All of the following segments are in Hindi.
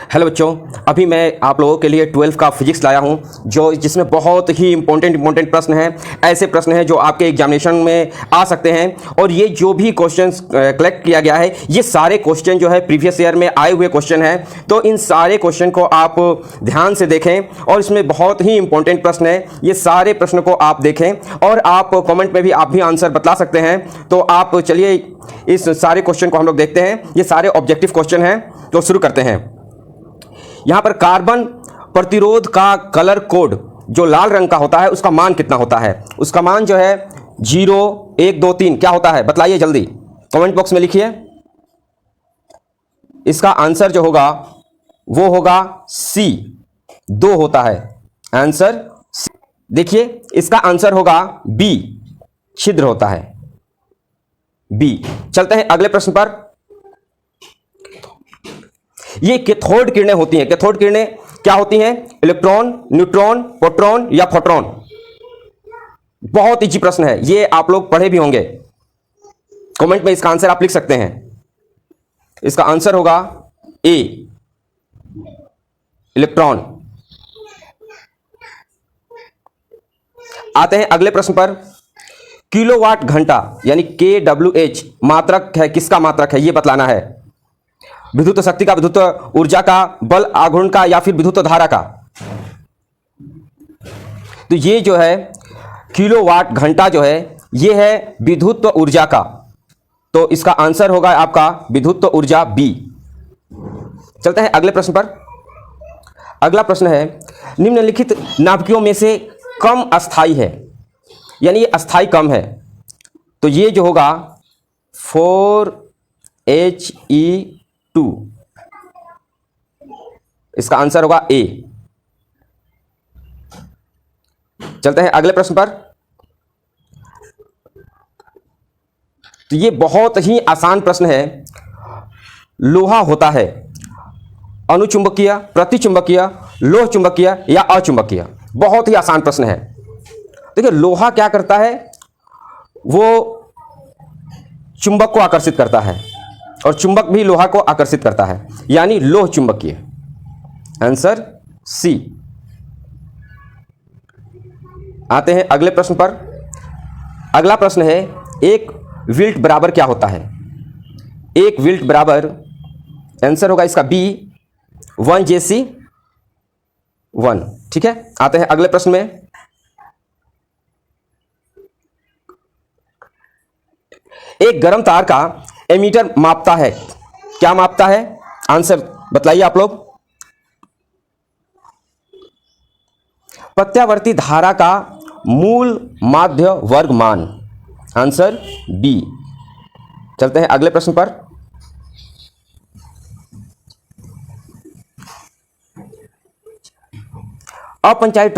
हेलो बच्चों, अभी मैं आप लोगों के लिए 12th का फिजिक्स लाया हूं जिसमें बहुत ही इंपॉर्टेंट प्रश्न हैं। ऐसे प्रश्न हैं जो आपके एग्जामिनेशन में आ सकते हैं। और ये जो भी क्वेश्चंस कलेक्ट किया गया है, ये सारे क्वेश्चन जो है प्रीवियस ईयर में आए हुए क्वेश्चन हैं। तो इन सारे क्वेश्चन को आप ध्यान से देखें और इसमें बहुत ही इंपॉर्टेंट प्रश्न है। ये सारे प्रश्न को आप देखें और आप कॉमेंट में भी आप भी आंसर बता सकते हैं। तो आप चलिए इस सारे क्वेश्चन को हम लोग देखते हैं। ये सारे ऑब्जेक्टिव क्वेश्चन हैं, तो शुरू करते हैं। यहां पर कार्बन प्रतिरोध का कलर कोड जो लाल रंग का होता है उसका मान कितना होता है? उसका मान जो है 0, 1, 2, 3 क्या होता है? बतलाइए जल्दी, कमेंट बॉक्स में लिखिए। इसका आंसर जो होगा वो होगा सी, 2 होता है आंसर। देखिए इसका आंसर होगा बी, छिद्र होता है बी। चलते हैं अगले प्रश्न पर। ये कैथोड किरणें होती हैं। कैथोड किरणें क्या होती हैं? इलेक्ट्रॉन, न्यूट्रॉन, प्रोटॉन या फोटॉन? बहुत इजी प्रश्न है, ये आप लोग पढ़े भी होंगे। कमेंट में इसका आंसर आप लिख सकते हैं। इसका आंसर होगा ए, इलेक्ट्रॉन। आते हैं अगले प्रश्न पर। किलोवाट घंटा यानी KWH मात्रक है, किसका मात्रक है ये बतलाना है। विद्युत शक्ति का, विद्युत ऊर्जा का, बल आघूर्ण का या फिर विद्युत धारा का? तो ये जो है किलोवाट घंटा जो है ये है विद्युत ऊर्जा का। तो इसका आंसर होगा आपका विद्युत ऊर्जा बी। चलते हैं अगले प्रश्न पर। अगला प्रश्न है, निम्नलिखित नाभिकों में से कम अस्थाई है, यानी ये अस्थाई कम है। तो ये जो होगा 4He2, इसका आंसर होगा ए। चलते हैं अगले प्रश्न पर। तो ये बहुत ही आसान प्रश्न है। लोहा होता है अनुचुंबकीय, प्रतिचुंबकीय, लोह चुंबकीय या अचुंबकीय? बहुत ही आसान प्रश्न है। देखिए लोहा क्या करता है, वो चुंबक को आकर्षित करता है और चुंबक भी लोहा को आकर्षित करता है, यानी लोह चुंबकीय। Answer C. आते हैं अगले प्रश्न पर। अगला प्रश्न है, 1 विल्ट बराबर क्या होता है? 1 विल्ट बराबर, आंसर होगा इसका बी, 1J(C)(1). ठीक है, आते हैं अगले प्रश्न में। एक गर्म तार का एमीटर मापता है, क्या मापता है? आंसर बतलाइए आप लोग। प्रत्यावर्ती धारा का मूल माध्य वर्ग मान। Answer B. चलते हैं अगले प्रश्न पर। अपंचायत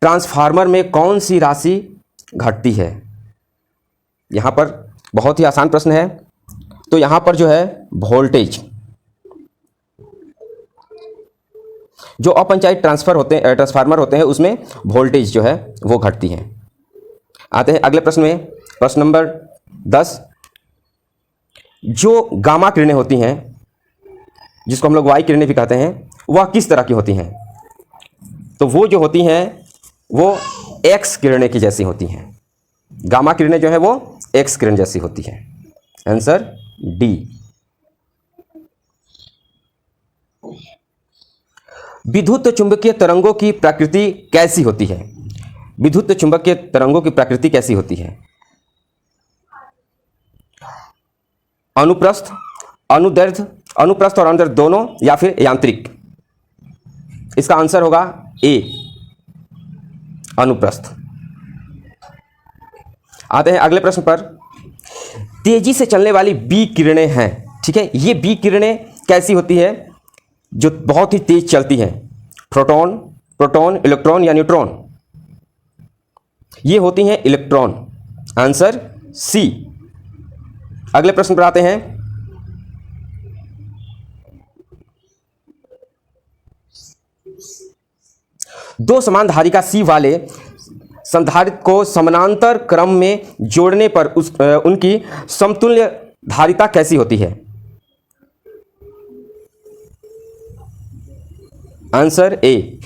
ट्रांसफार्मर में कौन सी राशि घटती है? यहां पर बहुत ही आसान प्रश्न है। तो यहां पर जो है वोल्टेज, जो अपंचायत ट्रांसफार्मर होते हैं उसमें वोल्टेज जो है वो घटती है। आते हैं अगले प्रश्न में, प्रश्न नंबर 10। जो गामा किरणें होती हैं, जिसको हम लोग वाई किरणें भी कहते हैं, वह किस तरह की होती हैं? तो वो जो होती हैं वो एक्स किरणें की जैसी होती हैं। गामा किरणें जो है वो एक्स किरण जैसी होती हैं। Answer D. विद्युत चुंबकीय तरंगों की प्रकृति कैसी होती है? विद्युत चुंबकीय तरंगों की प्रकृति कैसी होती है? अनुप्रस्थ, अनुदैर्ध्य, अनुप्रस्थ और अनुदैर्ध्य दोनों, या फिर यांत्रिक? इसका आंसर होगा ए, अनुप्रस्थ। आते हैं अगले प्रश्न पर। तेजी से चलने वाली बी किरणें हैं, ठीक है, ये बी किरणें कैसी होती है जो बहुत ही तेज चलती हैं? प्रोटॉन, इलेक्ट्रॉन या न्यूट्रॉन? ये होती हैं इलेक्ट्रॉन। Answer C. अगले प्रश्न पर आते हैं। दो समान धारिका सी वाले संधारित्र को समानांतर क्रम में जोड़ने पर उनकी समतुल्य धारिता कैसी होती है? Answer A.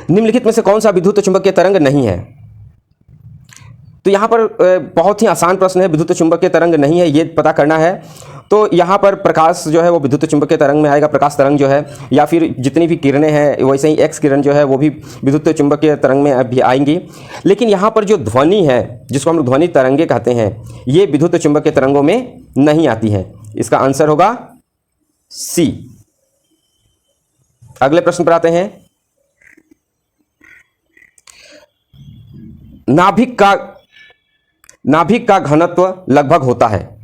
निम्नलिखित में से कौन सा विद्युत चुंबकीय तरंग नहीं है? तो यहाँ पर बहुत ही आसान प्रश्न है, विद्युत चुंबकीय तरंग नहीं है ये पता करना है। तो यहाँ पर प्रकाश जो है वो विद्युत चुंबकीय तरंग में आएगा, प्रकाश तरंग जो है, या फिर जितनी भी किरणें हैं वैसे ही एक्स किरण जो है वो भी विद्युत चुंबकीय तरंग में भी आएंगी। लेकिन यहाँ पर जो ध्वनि है, जिसको हम लोग ध्वनि तरंगे कहते हैं, ये विद्युत चुंबकीय तरंगों में नहीं आती हैं। इसका आंसर होगा सी। अगले प्रश्न पर आते हैं। नाभिक का घनत्व लगभग होता है।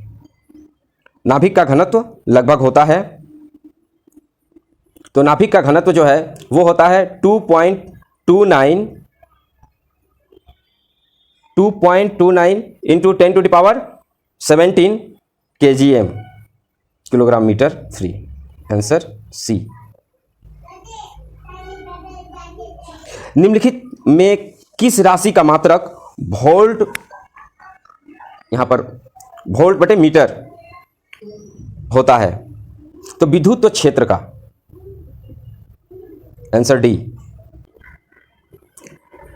नाभिक का घनत्व लगभग होता है। तो नाभिक का घनत्व जो है वो होता है 2.29 into 10⁻17 kgm, kilogram metre 3। Answer C. निम्नलिखित में किस राशि का मात्रक वोल्ट, यहां पर वोल्ट बटे मीटर होता है? तो विद्युत क्षेत्र का। Answer D.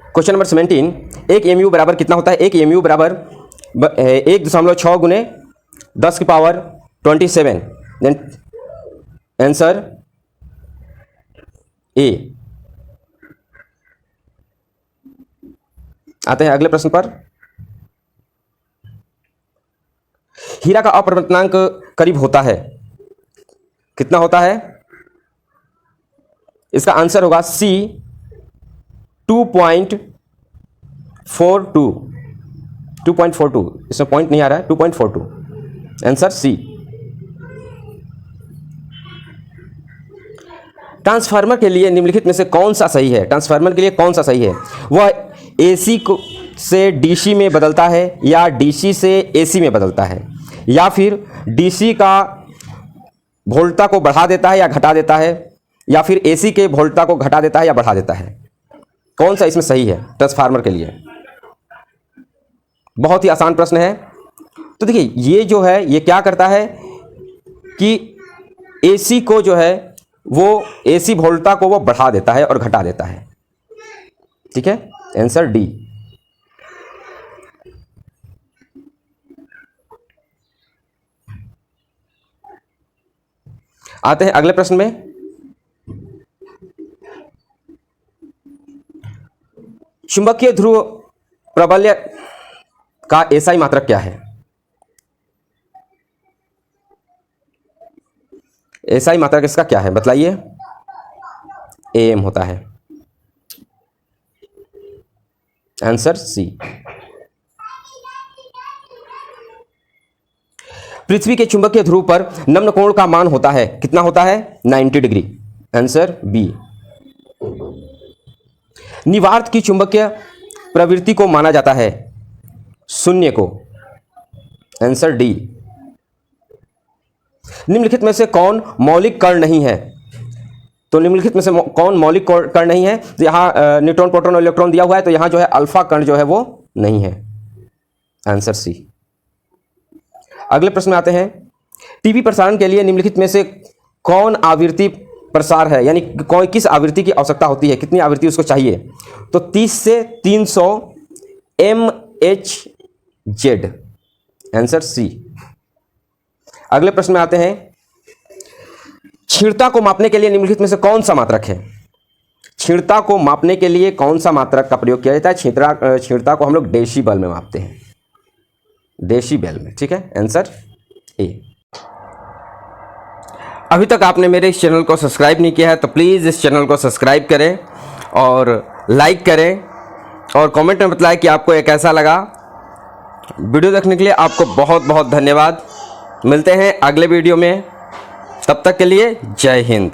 क्वेश्चन नंबर 17, एक एमयू बराबर कितना होता है? एक एमयू बराबर 1.6 गुने 10⁻27। Then answer A. आते हैं अगले प्रश्न पर। हीरा का अपवर्तनांक करीब होता है, कितना होता है? इसका आंसर होगा सी, 2.42। इसमें पॉइंट नहीं आ रहा है, 2.42। Answer C. ट्रांसफार्मर के लिए निम्नलिखित में से कौन सा सही है? ट्रांसफार्मर के लिए कौन सा सही है? वह एसी से डीसी में बदलता है, या डीसी से एसी में बदलता है, या फिर डीसी का वोल्टता को बढ़ा देता है या घटा देता है, या फिर एसी के वोल्टता को घटा देता है या बढ़ा देता है? कौन सा इसमें सही है ट्रांसफार्मर के लिए? बहुत ही आसान प्रश्न है। तो देखिए ये जो है ये क्या करता है कि एसी को जो है वो एसी वोल्टता को वो बढ़ा देता है और घटा देता है। ठीक है, आंसर डी। आते हैं अगले प्रश्न में। चुंबकीय ध्रुव प्रबल्य का एसआई मात्रक क्या है? एसआई मात्रक इसका क्या है बतलाइए? एम होता है। आंसर सी। पृथ्वी के चुंबकीय ध्रुव पर नम्न कोण का मान होता है, कितना होता है? 90 डिग्री। Answer B. निवार्त की चुंबकीय प्रवृत्ति को माना जाता है 0 को। Answer D. निम्नलिखित में से कौन मौलिक कण नहीं है? तो निम्नलिखित में से कौन मौलिक कण नहीं है? तो यहां न्यूट्रॉन, प्रोटॉन और इलेक्ट्रॉन दिया हुआ है, तो यहां जो है अल्फा कण जो है वो नहीं है। Answer C. अगले प्रश्न में आते हैं। टीवी प्रसारण के लिए निम्नलिखित में से कौन आवृत्ति प्रसार है, यानी किस आवृत्ति की आवश्यकता होती है, कितनी आवृत्ति उसको चाहिए? तो 30 से 300 MHz। Answer C. अगले प्रश्न में आते हैं। क्षीणता को मापने के लिए निम्नलिखित में से कौन सा मात्रक है? क्षीणता को मापने के लिए कौन सा मात्रक का प्रयोग किया जाता है? क्षीणता को हम लोग डेसीबल में मापते हैं, डेसीबल में। ठीक है, आंसर ए। अभी तक आपने मेरे इस चैनल को सब्सक्राइब नहीं किया है तो प्लीज़ इस चैनल को सब्सक्राइब करें और लाइक करें और कमेंट में बताएं कि आपको ये कैसा लगा। वीडियो देखने के लिए आपको बहुत बहुत धन्यवाद। मिलते हैं अगले वीडियो में, तब तक के लिए जय हिंद।